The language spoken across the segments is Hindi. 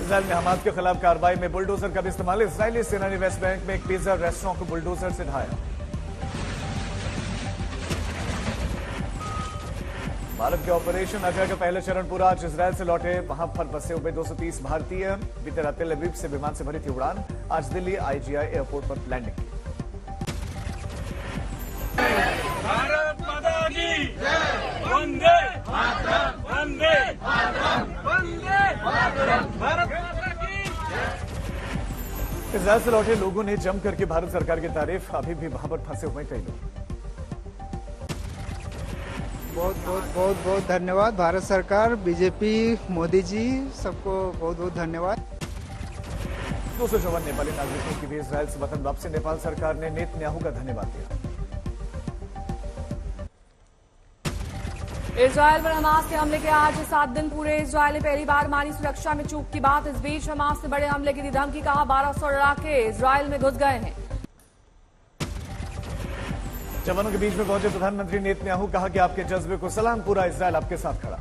इजराइल में हमास के खिलाफ कार्रवाई में बुलडोजर का भी इस्तेमाल। इजरायली सेना ने वेस्ट बैंक में एक पिज्जा रेस्टोरेंट को बुलडोजर से ढाया। भारत के ऑपरेशन अजय का पहला चरण पूरा। आज इजरायल से लौटे वहां पर फंसे हुए 230 भारतीय। बीते रात तेल अवीव से विमान से भरी थी उड़ान। आज दिल्ली IGI एयरपोर्ट पर लैंडिंग की। भारत माता की जय। वंदे मातरम, वंदे मातरम, वंदे मातरम, भारत माता की जय। इजरायल से लौटे लोगों ने जम करके भारत सरकार की तारीफ। अभी भी वहां पर फंसे हुए कई लोग। बहुत धन्यवाद भारत सरकार, बीजेपी, मोदी जी, सबको बहुत धन्यवाद। 254 नेपाली नागरिकों की भी इजरायल से वतन वापसी। नेपाल सरकार ने नेतन्याहू का धन्यवाद दिया। इजरायल पर हमास के हमले के आज 7 दिन पूरे। इजरायल ने पहली बार मानी सुरक्षा में चूक की बात। इस बीच हमास ने बड़े हमले की दी धमकी। कहा 1200 लड़ाके इजरायल में घुस गए हैं। जवानों के बीच में पहुंचे प्रधानमंत्री नेतन्याहू। कहा कि आपके जज्बे को सलाम, पूरा इजरायल आपके साथ खड़ा।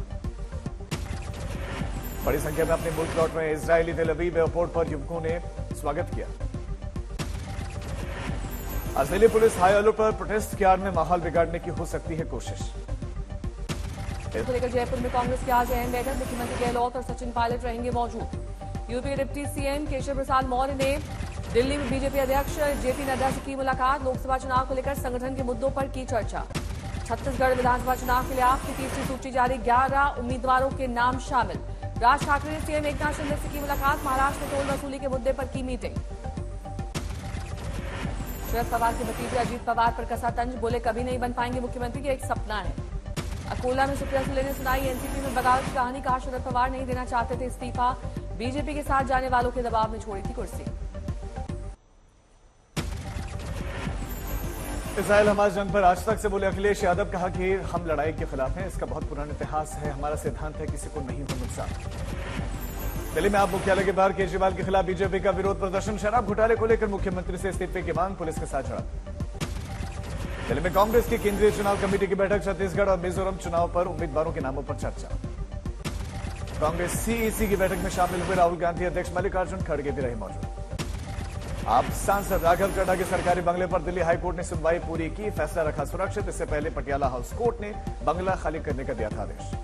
बड़ी संख्या में अपने मुल्क लौट रहे इजरायली तेल अवीव एयरपोर्ट पर युवकों ने स्वागत किया। आज दिल्ली पुलिस हाई अलर्ट पर। प्रोटेस्ट की आड़ में माहौल बिगाड़ने की हो सकती है कोशिश। इसको लेकर जयपुर में कांग्रेस की आज अहम बैठक। मुख्यमंत्री गहलोत और सचिन पायलट रहेंगे मौजूद। यूपी के डिप्टी सीएम केशव प्रसाद मौर्य ने दिल्ली में बीजेपी अध्यक्ष जेपी नड्डा से की मुलाकात। लोकसभा चुनाव को लेकर संगठन के मुद्दों पर की चर्चा। छत्तीसगढ़ विधानसभा चुनाव के लिए आपकी तीसरी सूची जारी। 11 उम्मीदवारों के नाम शामिल। राज ठाकरे ने सीएम एकनाथ शिंदे से की मुलाकात। महाराष्ट्र में टोल वसूली के मुद्दे पर की मीटिंग। शरद पवार के भतीजे अजीत पवार पर कसा तंज। बोले कभी नहीं बन पाएंगे मुख्यमंत्री, ये एक सपना है। अकोला में सुप्रिया सुले ने सुनाई एनसीपी में बगावत की कहानी। कहा शरद पवार नहीं देना चाहते थे इस्तीफा। बीजेपी के साथ जाने वालों के दबाव में छोड़ी थी कुर्सी। इजरायल हमास जंग पर आज तक से बोले अखिलेश यादव। कहा कि हम लड़ाई के खिलाफ हैं, इसका बहुत पुराना इतिहास है। हमारा सिद्धांत है किसी को नहीं हो नुकसान। दिल्ली में आप मुख्यालय के बाहर केजरीवाल के खिलाफ बीजेपी का विरोध प्रदर्शन। शराब घोटाले को लेकर मुख्यमंत्री से इस्तीफे की मांग। पुलिस के साथ झड़प। दिल्ली में कांग्रेस की केंद्रीय चुनाव कमेटी की बैठक। छत्तीसगढ़ और मिजोरम चुनाव पर उम्मीदवारों के नामों पर चर्चा। कांग्रेस सीईसी की बैठक में शामिल हुए राहुल गांधी। अध्यक्ष मल्लिकार्जुन खड़गे भी रहे मौजूद। आप सांसद राघव चड्ढा के सरकारी बंगले पर दिल्ली हाईकोर्ट ने सुनवाई पूरी की। फैसला रखा सुरक्षित। इससे पहले पटियाला हाउस कोर्ट ने बंगला खाली करने का दिया था आदेश।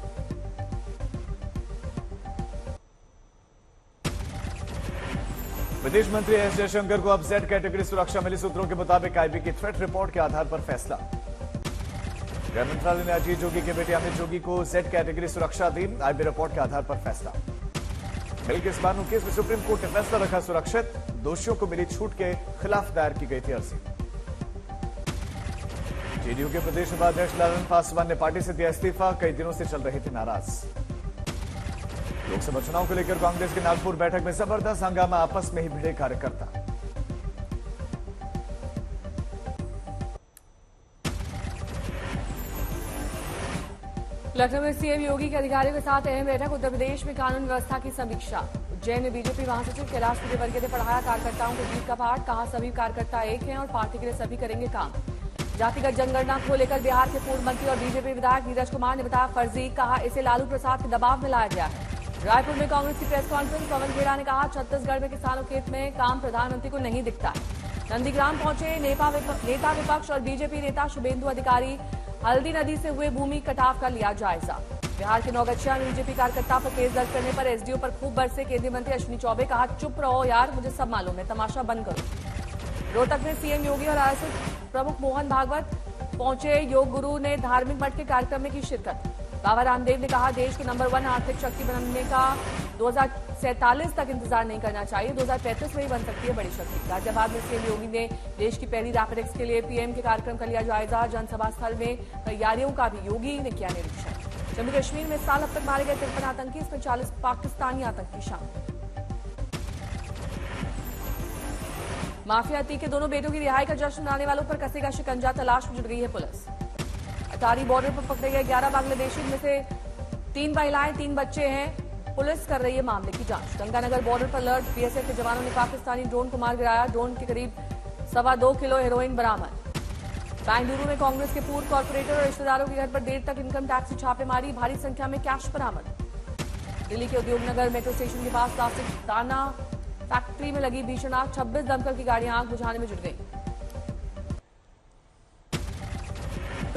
विदेश मंत्री एस जयशंकर को अब जेड कैटेगरी सुरक्षा मिली। सूत्रों के मुताबिक आईबी की थ्रेट रिपोर्ट के आधार पर फैसला। गृह मंत्रालय ने अजीत जोगी के बेटे अमित जोगी को जेड कैटेगरी सुरक्षा दी। आईबी रिपोर्ट के आधार पर फैसला। बिल्किस बानो केस में सुप्रीम कोर्ट ने फैसला रखा सुरक्षित। दोषियों को मिली छूट के खिलाफ दायर की गई थी अर्जी। जेडीयू के प्रदेश उपाध्यक्ष ललन पासवान ने पार्टी से दिया इस्तीफा। कई दिनों से चल रहे थे नाराज। लोकसभा चुनाव को लेकर कांग्रेस की नागपुर बैठक में जबरदस्त हंगामा। आपस में ही भिड़े कार्यकर्ता। लखनऊ में सीएम योगी के अधिकारियों के साथ अहम बैठक। उत्तर प्रदेश में कानून व्यवस्था की समीक्षा। उज्जैन में बीजेपी महासचिव कैलाश विजयवर्गीय ने पढ़ाया कार्यकर्ताओं को जीत का पाठ। कहा सभी कार्यकर्ता एक हैं और पार्टी के लिए सभी करेंगे काम। जातिगत जनगणना को लेकर बिहार के पूर्व मंत्री और बीजेपी विधायक नीरज कुमार ने बताया फर्जी। कहा इसे लालू प्रसाद के दबाव में लाया गया है। रायपुर में कांग्रेस की प्रेस कॉन्फ्रेंस। पवन खेड़ा ने कहा छत्तीसगढ़ में किसानों के हित में काम प्रधानमंत्री को नहीं दिखता है। नंदीग्राम पहुंचे नेता विपक्ष और बीजेपी नेता शुभेंदु अधिकारी। हल्दी नदी से हुए भूमि कटाव का लिया जायजा। बिहार के नौगछिया में बीजेपी कार्यकर्ता पर केस दर्ज करने पर एसडीओ पर खूब बरसे केंद्रीय मंत्री अश्विनी चौबे। कहा चुप रहो यार, मुझे सब मालूम है, तमाशा बंद करो। रोहतक में सीएम योगी और आरएसएस प्रमुख मोहन भागवत पहुंचे। योग गुरु ने धार्मिक मठ के कार्यक्रम में की शिरकत। बाबा रामदेव ने कहा देश को नंबर 1 आर्थिक शक्ति बनने का 2047 तक इंतजार नहीं करना चाहिए, 2035 में ही बन सकती है बड़ी शक्ति। गाजियाबाद में सीएम योगी ने देश की पहली रैपिडेक्स के लिए पीएम के कार्यक्रम का लिया जायजा। जनसभा स्थल में तैयारियों का भी योगी ने किया निरीक्षण। जम्मू कश्मीर में इस साल अब तक मारे गए 53 आतंकी, इसमें 40 पाकिस्तानी आतंकी शामिल। माफिया अतीक के दोनों बेटों की रिहाई का जश्न मनाने वालों पर कसेगा शिकंजा। तलाश में जुट गई है पुलिस। अटारी बॉर्डर पर पकड़े गए 11 बांग्लादेशी, इनमें से 3 महिलाएं 3 बच्चे हैं। पुलिस कर रही है मामले की जांच। गंगानगर बॉर्डर पर अलर्ट। बीएसएफ के जवानों ने पाकिस्तानी ड्रोन को मार गिराया। ड्रोन के करीब 2.25 किलो हेरोइन बरामद। बेंगलुरु में कांग्रेस के पूर्व कॉर्पोरेटर और रिश्तेदारों के घर पर देर तक इनकम टैक्स की छापेमारी। भारी संख्या में कैश बरामद। दिल्ली के उद्योग नगर मेट्रो स्टेशन के पास प्लास्टिक दाना फैक्ट्री में लगी भीषण आग, 26 दमकल की गाड़ियां आग बुझाने में जुट गई।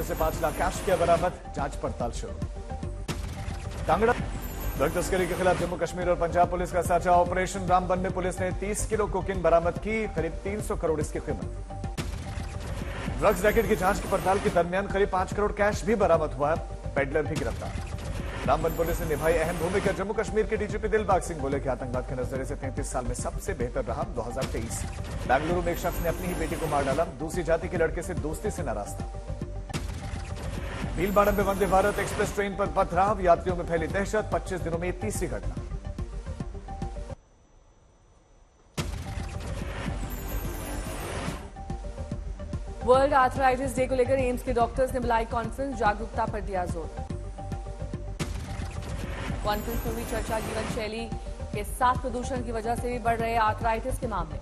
से 5 लाख कैश किया बरामद, जांच पड़ताल शुरू। कांगड़ा ड्रग तस्करी के खिलाफ जम्मू कश्मीर और पंजाब पुलिस का साझा ऑपरेशन रामबन में पुलिस ने 30 किलो कोकीन बरामद की, करीब 300 करोड़ इसकी कीमत। ड्रग्स रैकेट की जांच की पड़ताल के दरमियान करीब 5 करोड़ कैश भी बरामद हुआ, पेडलर भी गिरफ्तार। रामबन पुलिस ने निभाई अहम भूमिका, जम्मू कश्मीर के डीजीपी दिलबाग सिंह बोले कि आतंकवाद के नजरिए से 33 साल में सबसे बेहतर रहा 2023। बेंगलुरु में एक शख्स ने अपनी ही बेटी को मार डाला, दूसरी जाति के लड़के से दोस्ती से नाराज था। भीलवाड़ा में वंदे भारत एक्सप्रेस ट्रेन पर पथराव, यात्रियों में फैली दहशत, 25 दिनों में तीसरी घटना। वर्ल्ड आर्थराइटिस डे को लेकर एम्स के डॉक्टर्स ने बुलाई कॉन्फ्रेंस, जागरूकता पर दिया जोर। कॉन्फ्रेंस में हुई चर्चा, जीवन शैली के साथ प्रदूषण की वजह से भी बढ़ रहे आर्थराइटिस के मामले।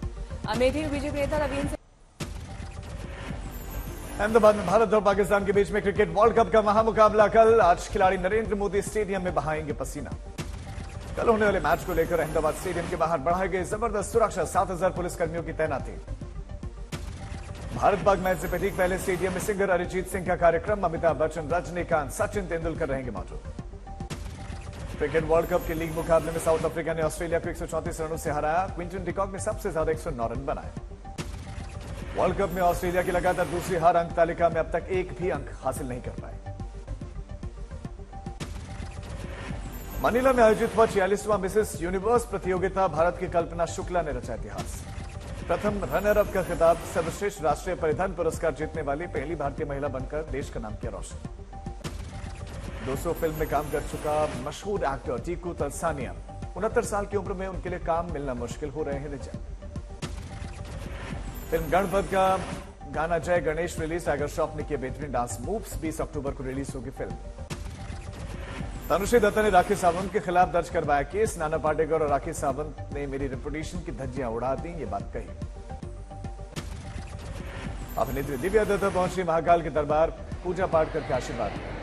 अमेठी में बीजेपी नेता रवीन सिंह। अहमदाबाद में भारत और पाकिस्तान के बीच में क्रिकेट वर्ल्ड कप का महामुकाबला कल। आज खिलाड़ी नरेंद्र मोदी स्टेडियम में बहाएंगे पसीना। कल होने वाले मैच को लेकर अहमदाबाद स्टेडियम के बाहर बढ़ाई गई जबरदस्त सुरक्षा, 7000 पुलिसकर्मियों की तैनाती। भारत पाक मैच से ठीक पहले स्टेडियम में सिंगर अरिजीत सिंह का कार्यक्रम, अमिताभ बच्चन, रजनीकांत, सचिन तेंदुलकर रहेंगे मौजूद। क्रिकेट वर्ल्ड कप के लीग मुकाबले में साउथ अफ्रीका ने ऑस्ट्रेलिया को 134 रनों से हराया, क्विंटन डिकॉक ने सबसे ज्यादा 109 रन बनाए। वर्ल्ड कप में ऑस्ट्रेलिया की लगातार दूसरी हार, अंक तालिका में अब तक एक भी अंक हासिल नहीं कर पाए। मनीला में आयोजित हुआ 46वां मिसेस यूनिवर्स प्रतियोगिता, भारत की कल्पना शुक्ला ने रचा इतिहास। प्रथम रनर अप का खिताब, सर्वश्रेष्ठ राष्ट्रीय परिधान पुरस्कार जीतने वाली पहली भारतीय महिला बनकर देश का नाम किया रोशन। 200 फिल्म में काम कर चुका मशहूर एक्टर टीकू तलसानिया, 69 साल की उम्र में उनके लिए काम मिलना मुश्किल हो रहे हैं निजात। फिल्म गणपत का गाना जय गणेश रिलीज, टाइगर श्रॉफ ने किए बेहतरीन डांस मूव्स। 20 अक्टूबर को रिलीज होगी फिल्म। तनुश्री दत्ता ने राखी सावंत के खिलाफ दर्ज करवाया केस, नाना पाटेकर और राखी सावंत ने मेरी रेपुटेशन की धज्जियां उड़ा दी, ये बात कही। अभिनेत्री दिव्या दत्ता पहुंची महाकाल के दरबार, पूजा पाठ करके आशीर्वाद दिया।